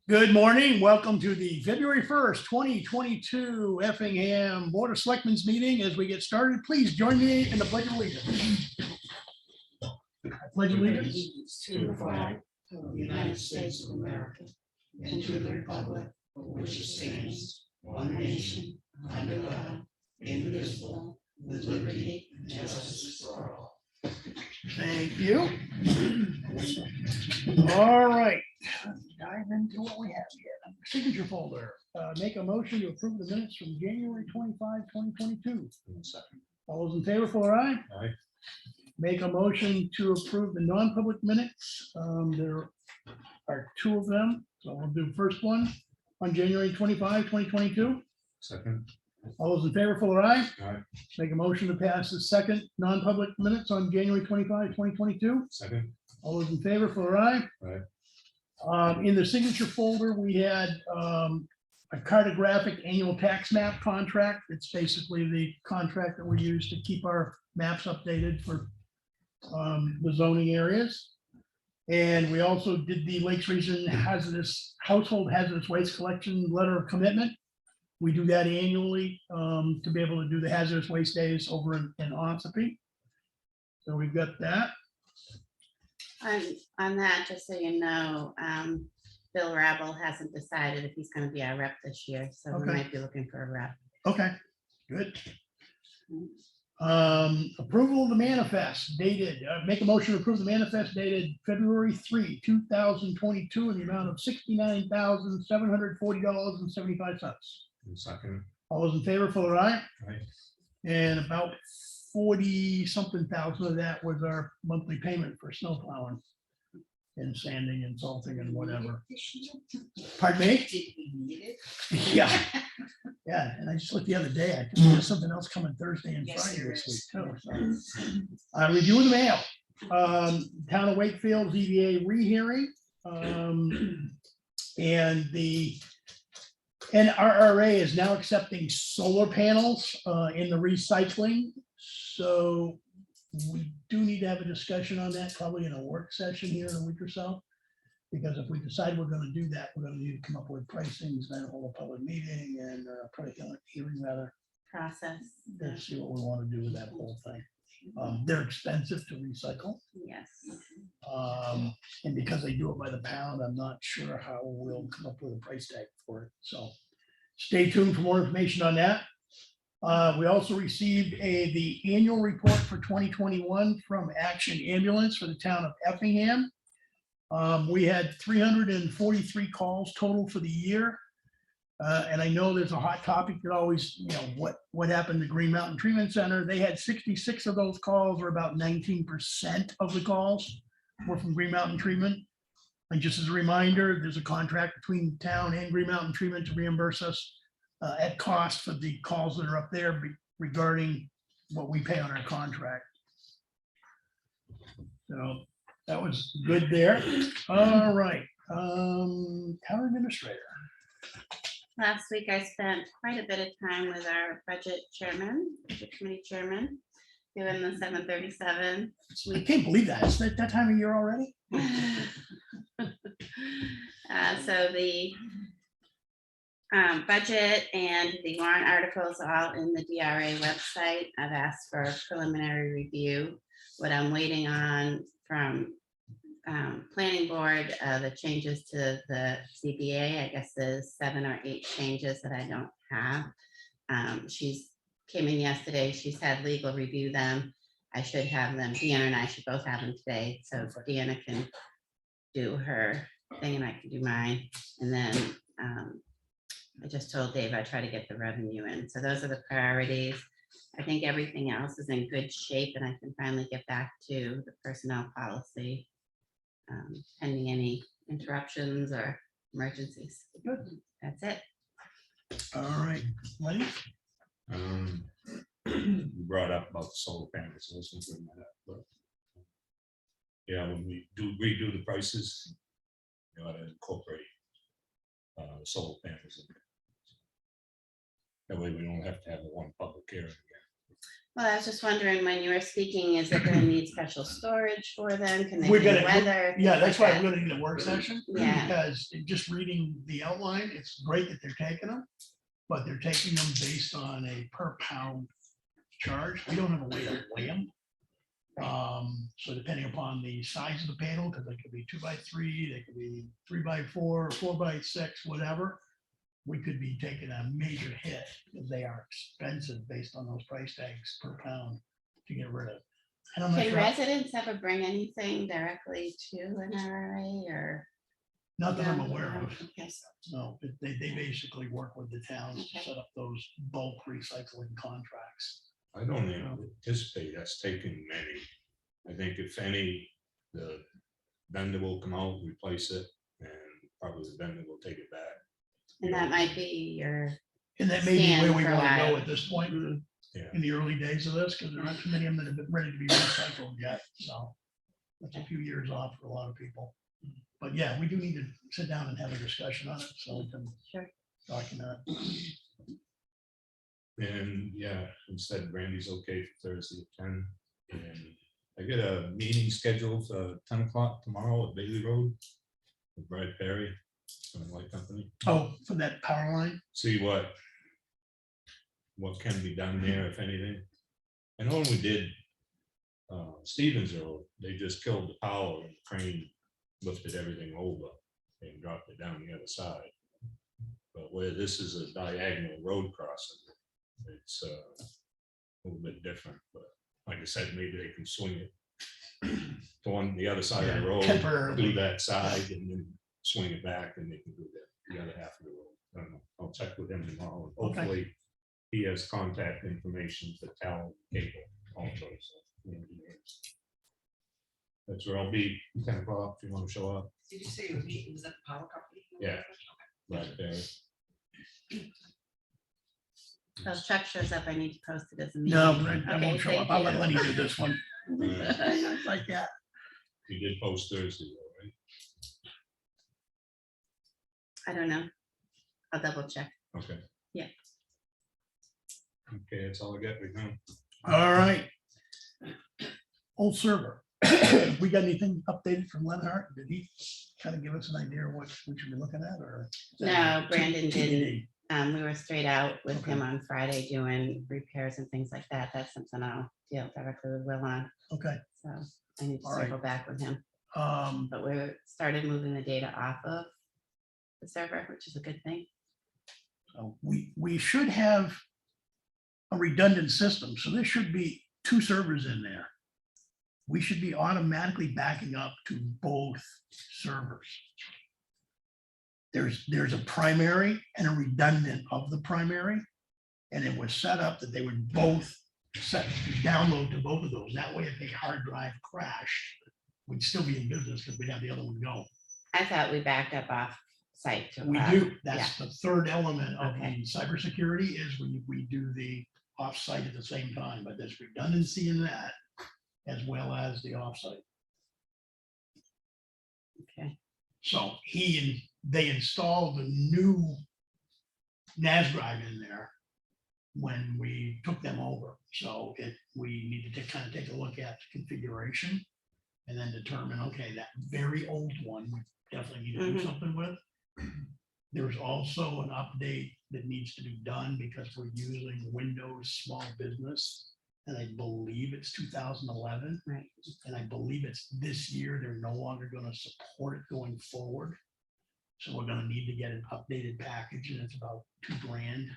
Good morning. Welcome to the February 1st, 2022 Effingham Board of Selectmen's meeting. As we get started, please join me in the Pledge of Allegiance. I pledge allegiance To the flag of the United States of America and to the republic for which it stands, one nation, under God, indivisible, with liberty and justice for all. Thank you. All right. Let's dive into what we have here. Signature folder. Make a motion to approve the minutes from January 25, 2022. All those in favor, for aye? Aye. Make a motion to approve the non-public minutes. There are two of them. So we'll do the first one on January 25, 2022. Second. All those in favor, for aye? Aye. Make a motion to pass the second non-public minutes on January 25, 2022. Second. All those in favor, for aye? Aye. In the signature folder, we had a cartographic annual tax map contract. It's basically the contract that we use to keep our maps updated for the zoning areas. And we also did the Lakes Region household hazardous waste collection letter of commitment. We do that annually to be able to do the hazardous waste days over in Ossipee. So we've got that. On that, just so you know, Bill Rabble hasn't decided if he's going to be our rep this year, so we Okay. might be looking for a rep. Okay, good. Approval of the manifest dated, make a motion to approve the manifest dated February 3, 2022 in the amount of $69,740.75. Second. All those in favor, for aye? Aye. And about 40 something thousand of that was our monthly payment for snow plowing and sanding and salting and whatever. Pardon me? Did we need it? Yeah. Yeah, and I just looked the other day, I think there's something else coming Thursday and Yes, Friday there this is. week too. So. Review of the mail. Town of Wakefield ZBA rehearing. And the NRRA is now accepting solar panels in the recycling. So we do need to have a discussion on that, probably in a work session here in a week or so. Because if we decide we're going to do that, we're going to need to come up with pricings, then hold a public meeting and probably a hearing rather Process. to see what we want to do with that whole thing. They're expensive to recycle. Yes. And because they do it by the pound, I'm not sure how we'll come up with a price tag for it. So stay tuned for more information on that. We also received the annual report for 2021 from Action Ambulance for the town of Effingham. We had 343 calls total for the year. And I know there's a hot topic that always, what happened to Green Mountain Treatment Center? They had 66 of those calls, or about 19% of the calls were from Green Mountain Treatment. And just as a reminder, there's a contract between town and Green Mountain Treatment to reimburse us at cost for the calls that are up there regarding what we pay on our contract. So that was good there. All right, town administrator. Last week, I spent quite a bit of time with our budget committee chairman, doing the 737. I can't believe that. It's that time of year already. So the budget and the warrant articles are all in the DRA website. I've asked for a preliminary review. What I'm waiting on from planning board, the changes to the CBA, I guess there's 7 or 8 changes that I don't have. She's came in yesterday. She's had legal review them. I should have them. Deanna and I should both have them today. So Deanna can do her thing and I can do mine. And then I just told Dave I try to get the revenue in. So those are the priorities. I think everything else is in good shape and I can finally get back to the personnel policy. Pending any interruptions or emergencies. Good. That's it. All right, Lenny? You brought up about the solar panels. So let's bring that up, but, yeah, when we do redo the prices, you ought to incorporate solar panels in there. That way we don't have to have a one public hearing again. Well, I was just wondering when you were speaking, is it gonna need special storage for them? Can they We're do gonna- weather? Yeah, things that's like why that? we're gonna need a work session. Yeah. Because in just reading the outline, it's great that they're taking them, but they're taking them based on a per pound charge. We don't have a way to weigh them. So depending upon the size of the panel, because they could be 2x3, they could be 3x4, 4x6, whatever. We could be taking a major hit because they are expensive based on those price tags per pound to get rid of. And I'm not Can sure, residents ever bring anything directly to an RRA or? not that I'm No? aware No? of. Okay. No, they basically work with the towns to Okay. set up those bulk recycling contracts. I don't anticipate us taking many. I think if any, the vendor will come out, replace it, and probably the vendor will take it back. And that might be your, And that may be where we Stand for a want to go while. at this point Yeah, in the early days of this, because there aren't too many of them that have been ready to be recycled yet, so. That's a few years off for a lot of people. But yeah, we do need to sit down and have a discussion on it, so we can Sure. document it. and yeah, instead Randy's okay for Thursday at 10. And I get a meeting scheduled for 10 o'clock tomorrow at Bailey Road with Brad Perry from the Light Company. Oh, for that power line? See what can be done there, if anything. I know when we did Stevens Road, they just killed the power and the crane lifted everything over and dropped it down the other side. But where this is a diagonal road crossing, it's a little bit different, but like I said, maybe they can swing it to the other side of the road, Temporarily. do that side and then swing it back and they can do the other half of the road. I don't know. I'll check with him tomorrow. Okay. Hopefully he has contact information for Talon Cable also. So, that's where I'll be, 10 o'clock, if you want to show up. Did you say it was at the power company? Yeah. Right there. so if Chuck shows up, I need to post it as a meeting. No, I Okay, won't show up. thank I'll let you. Lenny do this one. Uh, Like that. You did post Thursday, though, right? I don't know. I'll double check. Okay. Yeah. Okay, that's all I got right now. All right. Old server. We got anything updated from Lenhart? Did he kind of give us an idea of what we should be looking at, or? is that No, Brandon TBD? didn't. We were straight out with Okay. him on Friday doing repairs and things like that. That's something I'll deal directly with Will on. Okay, So I need to All right. circle back with him. um, But we started moving the data off of the server, which is a good thing. so we should have a redundant system, so there should be two servers in there. We should be automatically backing up to both servers. There's a primary and a redundant of the primary. And it was set up that they would both download to both of those. That way, if a hard drive crashed, we'd still be in business because we'd have the other one go. I thought we backed up off site to. We cloud. do, that's the third element of Okay. the cybersecurity is we do the offsite at the same time, but there's redundancy in that as well as the offsite. Okay, So they installed the new NAS drive in there when we took them over. So we needed to kind of take a look at the configuration and then determine, okay, that very old one, we definitely need to do Mhm. something with. There's also an update that needs to be done because we're using Windows Small Business. And I believe it's 2011. right. And I believe it's this year, they're no longer gonna support it going forward. So we're gonna need to get an updated package, and it's about $2,000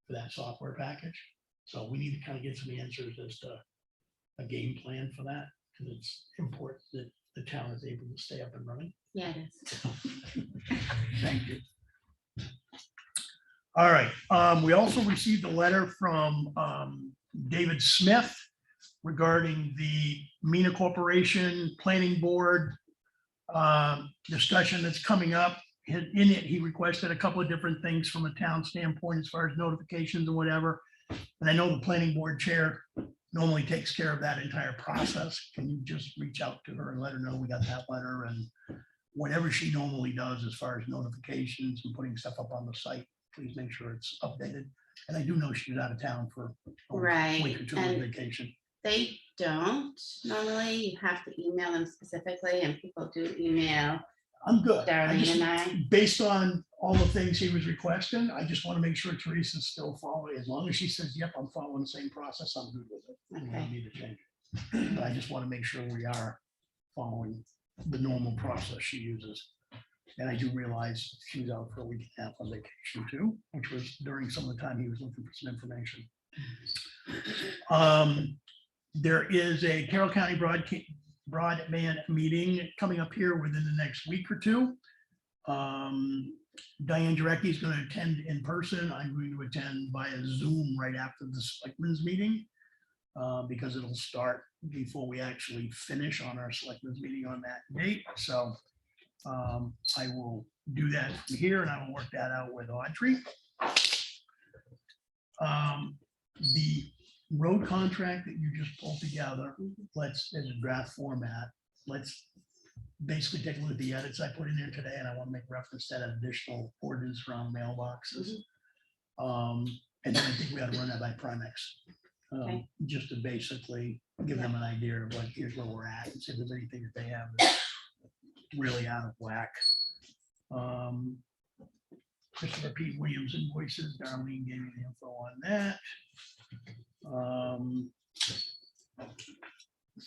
for that software package. So we need to kind of get some answers as to a game plan for that, because it's important that the town is able to stay up and running. Yeah, it is. Thank you. All right, we also received a letter from David Smith regarding the MENA Corporation Planning Board discussion that's coming up. In it, he requested a couple of different things from a town standpoint as far as notifications and whatever. And I know the planning board chair normally takes care of that entire process. Can you just reach out to her and let her know we got that letter, and whatever she normally does as far as notifications and putting stuff up on the site, please make sure it's updated. And I do know she was out of town for a Right, week or two on and- vacation. They don't normally, you have to email them specifically, and people do email I'm good. I Darlene just, and I. based on all the things he was requesting, I just want to make sure Teresa's still following. As long as she says, yep, I'm following the same process, I'm good with it. We don't Okay. need to change it. But I just want to make sure we are following the normal process she uses. And I do realize she was out for a week and a half on vacation too, which was during some of the time he was looking for some information. There is a Carroll County broadband meeting coming up here within the next week or two. Diane Jarecki is going to attend in person. I'm going to attend via Zoom right after the selectmen's meeting, because it'll start before we actually finish on our selectmen's meeting on that date. So I will do that from here, and I will work that out with Audrey. The road contract that you just pulled together, let's, as a draft format, let's basically take a look at the edits I put in there today, and I want to make reference to that additional ordinance around mailboxes. And then I think we ought to run that by Primex. Okay. Just to basically give them an idea of like, here's where we're at, and see if there's anything that they have that's really out of whack. Christopher P. Williams invoices, Darlene gave me the info on that.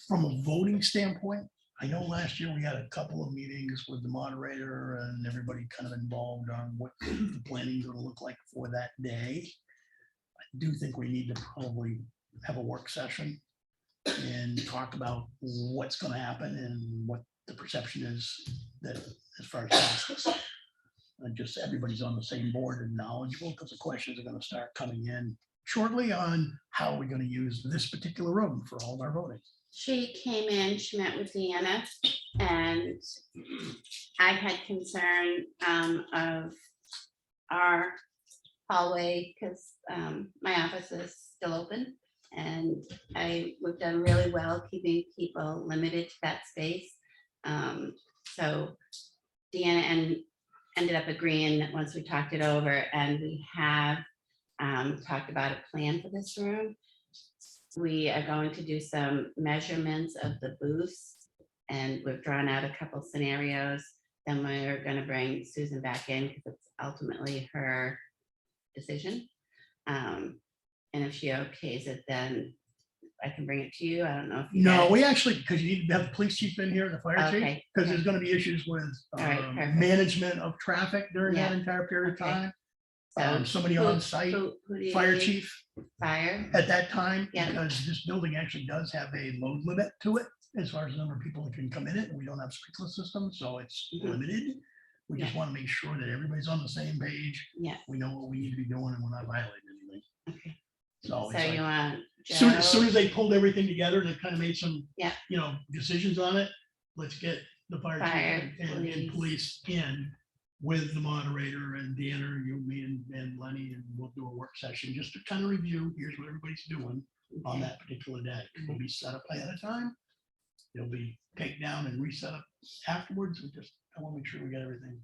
From a voting standpoint, I know last year we had a couple of meetings with the moderator and everybody kind of involved on what the planning is going to look like for that day. I do think we need to probably have a work session and talk about what's going to happen and what the perception is that as far as this, just everybody's on the same board and knowledgeable, because the questions are going to start coming in shortly on how we're going to use this particular room for all of our voting. She came in, she met with Deanna, and I had concern of our hallway, because my office is still open, and we've done really well keeping people limited to that space. So Deanna ended up agreeing that once we talked it over, and we have talked about a plan for this room. We are going to do some measurements of the booths, and we've drawn out a couple scenarios. Then we're going to bring Susan back in, because it's ultimately her decision. And if she okays it, then I can bring it to you. I don't know if you No, guys- we actually, because you need to have the police chief in here and the fire chief, Okay, because there's going to be issues with All right, perfect. management of traffic during that Yeah. entire period of Okay. time. So Somebody who- on site, who do you fire need? chief Fire. at that time, Yeah. because this building actually does have a load limit to it as far as the number of people that can come in it, and we don't have sprinkler systems, so it's Mhm. limited. We just want to make sure that everybody's on the same page. Yeah. We know what we need to be doing, and we're not violating anything. Okay. So So it's you like, want soon Joe? as they pulled everything together and they kind of made some, Yeah. decisions on it, let's get the fire Fire, chief and police in with the moderator and Deanna, you, me, and Lenny, and we'll do a work session just to kind of review, here's what everybody's doing on Okay. that particular day. It'll be set up ahead of time. It'll be taken down and reset up afterwards. I want to make sure we get everything.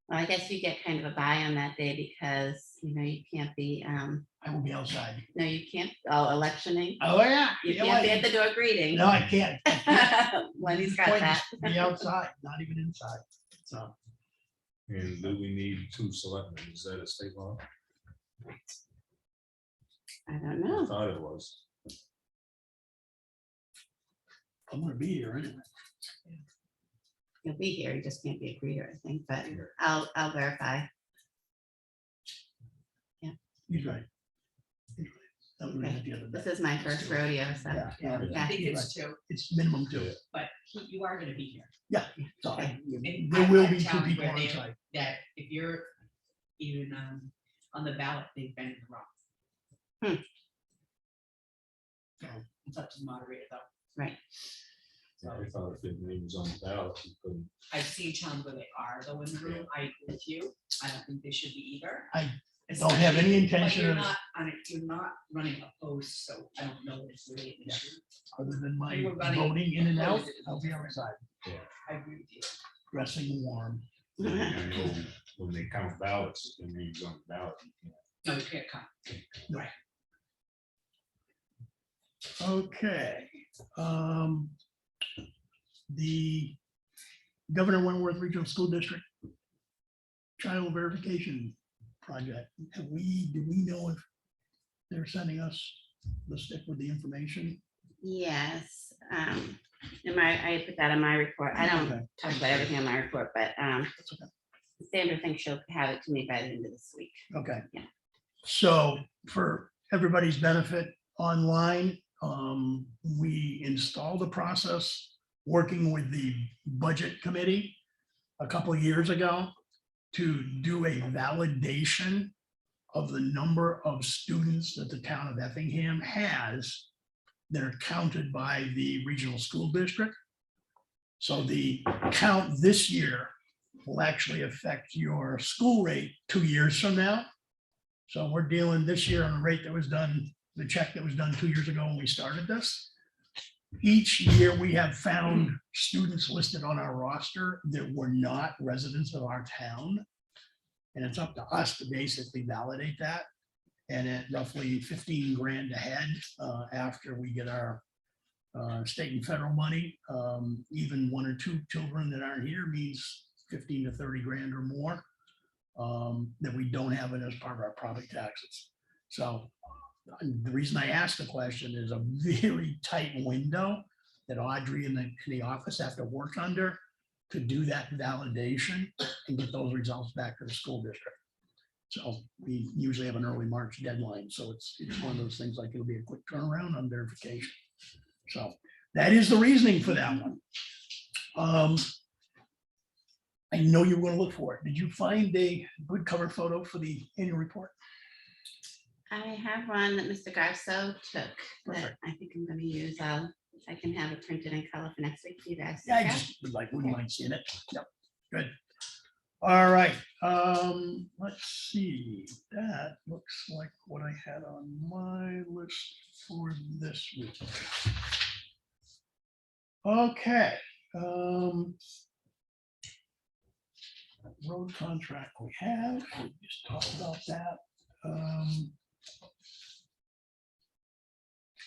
Well, I guess you get kind of a buy on that day, because you can't be, I will be outside. no, you can't, electioning. Oh, yeah. You can't be at the door greeting. No, I can't. Lenny's got Point that. is to be outside, not even inside. So. And do we need 2 selectmen? Is that a state law? I don't I know. thought it was. I'm gonna be here anyway. You'll be here, you just can't be a greeter, I think, but Yeah. I'll verify. He's right. He's right. That was Okay. the other This day. is my first rodeo, so. Yeah, no, Yeah. I think he's it's right. two, It's minimum two. Yeah. but you are gonna be here. So Okay. there will be I've 2 had towns people where on they- site. That if you're even on the ballot, they've been in the wrong. So, It's up to the moderator though. Right. I thought if the name was on the ballot, you couldn't. I've seen towns where they are though in the room. I agree with you. I don't think they should be either. I don't have any Especially- intention But you're of- not on it, you're not running a post, so I don't know if it's really an issue. Other than my You were running voting in and out, opposite. I'll be outside, I agree with you. dressing warm. I know when they count ballots, if the name's on the ballot, you can't No, you can't come. Okay. The Governor Wentworth Regional School District child verification project. Do we know if they're sending us the stick with the information? Yes, I put that in my report. I don't Okay. talk about everything in my report, but That's okay. Sandra thinks she'll have it to me by the end of this week. Okay. Yeah. So for everybody's benefit online, we installed the process working with the budget committee a couple of years ago to do a validation of the number of students that the town of Effingham has that are counted by the regional school district. So the count this year will actually affect your school rate 2 years from now. So we're dealing this year on a rate that was done, the check that was done 2 years ago when we started this. Each year we have found students listed on our roster that were not residents of our town. And it's up to us to basically validate that. And at roughly 15 grand a head, after we get our state and federal money, even 1 or 2 children that aren't here means 15 to 30 grand or more that we don't have it as part of our property taxes. So the reason I asked the question is a very tight window that Audrey in the office have to work under to do that validation and get those results back to the school district. So we usually have an early March deadline. So it's one of those things like it'll be a quick turnaround on verification. So that is the reasoning for that one. I know you were going to look for it. Did you find a good cover photo for the annual report? I have one that Mr. Garso took that Perfect. I think I'm gonna use. I can have it printed in color for next week for you guys. Yeah, I Okay? just would like, wouldn't mind seeing it. Yep, good. All right, let's see. That looks like what I had on my list for this week. Okay. Road contract we have, we just talked about that.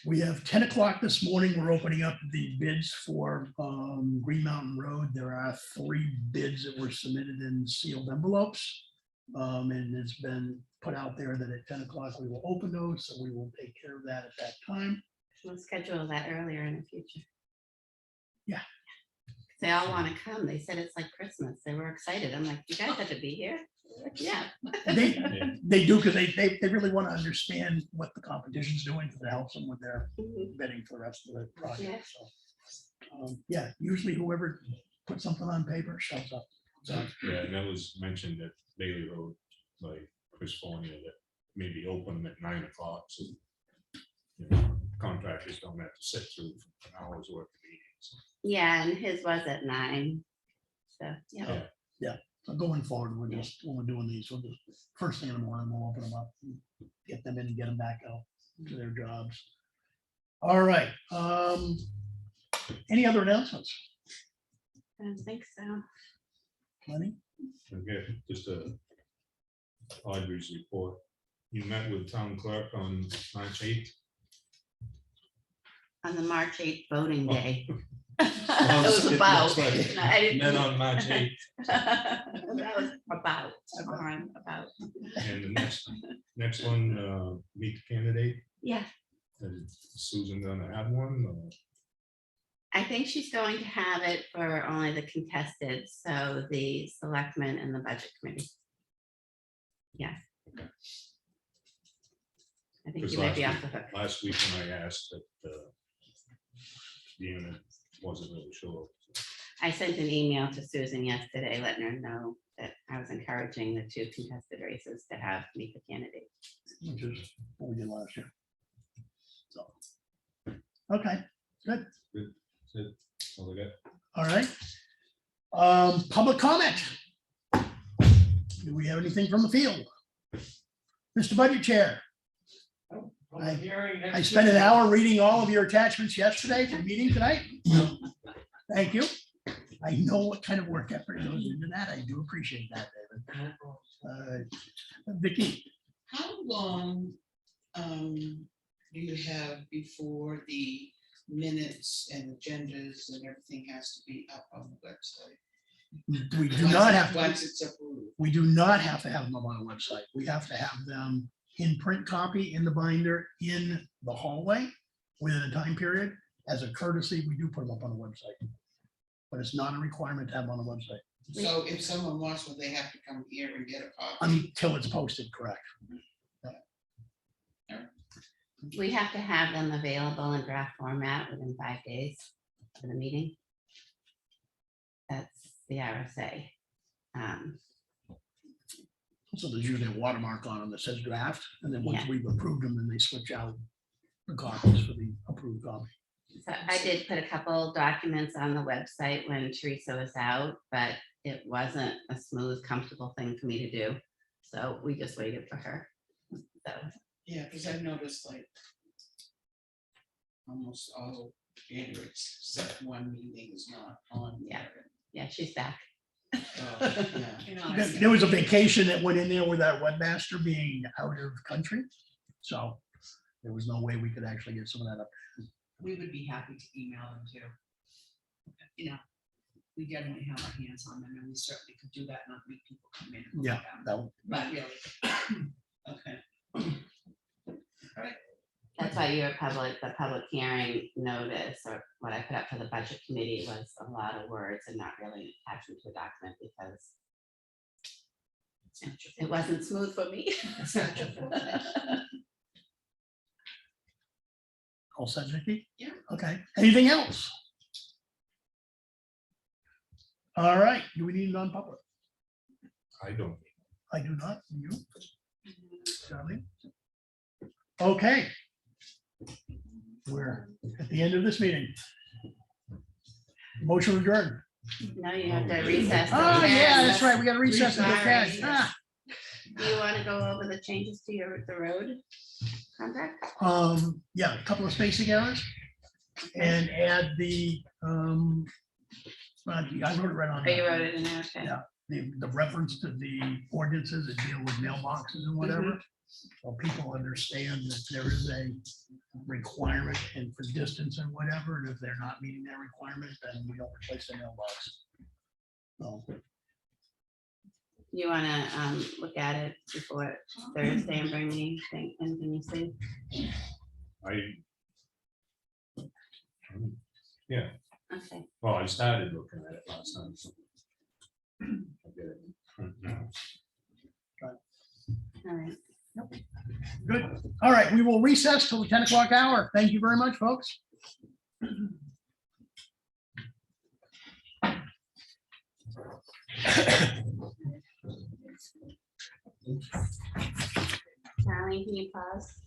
We have 10 o'clock this morning. We're opening up the bids for Green Mountain Road. There are 3 bids that were submitted in sealed envelopes. And it's been put out there that at 10 o'clock we will open those, so we will take care of that at that time. We'll schedule that earlier in the future. Yeah. They all want to come. They said it's like Christmas. They were excited. I'm like, you guys have to be here. They're like, yeah. They do, because they really want to understand what the competition's doing, because it helps them with their Mhm. bidding for the rest of the Yeah. project. So, yeah, usually whoever puts something on paper shows up. So, Yeah, and that was mentioned at Bailey Road by Chris Fornia that maybe open them at 9 o'clock, so you know, contractors don't have to sit through an hour's worth of meetings. Yeah, and his was at 9. So, yeah. So going forward, we're just, when we're doing these, we'll just, first thing in the morning, we'll open them up, and get them in and get them back out to their jobs. All right. Any other announcements? I don't think so. Lenny? Okay, just Audrey's report. You met with town clerk on March 8th. On the March 8th voting Oh. day. Well, It was it about. looks like No, I didn't- Met on March 8th, That was about. On about. and the next one, meet the candidate. Yeah, Is Susan gonna have one? or- I think she's going to have it for only the contested, so the selectmen and the budget committee. Yeah. I think 'Cause you might be off the hook. Last week when I asked that, Deanna wasn't really sure. I sent an email to Susan yesterday, letting her know that I was encouraging the 2 contested races to have meet the candidate. Which is what we did last year. So, okay, good. So we got All right. Public comment. Do we have anything from the field? Mr. Budget Chair, I spent an hour reading all of your attachments yesterday for the meeting tonight. Thank you. I know what kind of work effort goes into that. I do appreciate that, David. Vicki, How long do you have before the minutes and agendas and everything has to be up on the website? We do not have, Once it's approved. we do not have to have them up on the website. We have to have them in print copy in the binder in the hallway within a time period. As a courtesy, we do put them up on the website. But it's not a requirement to have them on the website So if someone wants one, they have to come here and get a copy. until it's posted, correct? We have to have them available in draft format within 5 days of the meeting. That's the RSA. So there's usually a watermark on them that says draft, and then once Yeah. we've approved them, then they switch out the copies for the approved copy. So I did put a couple documents on the website when Teresa was out, but it wasn't a smooth, comfortable thing for me to do. So we just waited for her. So Yeah, because I noticed like almost all January except one meeting is not on there. yeah, she's back. Oh, yeah. There was a vacation that went in there with our webmaster being out of country. So there was no way we could actually get some of that up. We would be happy to email them too. You know, we generally have our hands on them and we certainly could do that, not make people come in. and look Yeah, at them. that would- But really, Okay. That's why the public hearing notice or what I put up for the budget committee was a lot of words and not really attachment to a document because it wasn't smooth for me. It's not your fault. all set, Vicky? Yeah. Okay, anything else? All right, do we need non-public? I don't. I do not, you? Charlie? Okay. We're at the end of this meeting. Motion adjourned. No, you have to recess. Oh, yeah, that's right, we got to recess the Sorry. cash. Ah. Do you want to go over the changes to the road contract? Yeah, a couple of spacing errors and add the, I wrote it right on Oh, you there. wrote it in there, okay. Yeah. The reference to the ordinances that deal with mailboxes and whatever. So people understand that there is a requirement and for distance and whatever, and if they're not meeting that requirement, then we don't replace the mailbox. So, You want to look at it before Thursday and bring me anything you see? Yeah, Okay, well, I started looking at it last time. So I get it in print now. all right. good. All right, we will recess till the 10 o'clock hour. Thank you very much, folks. Charlie, can you pause?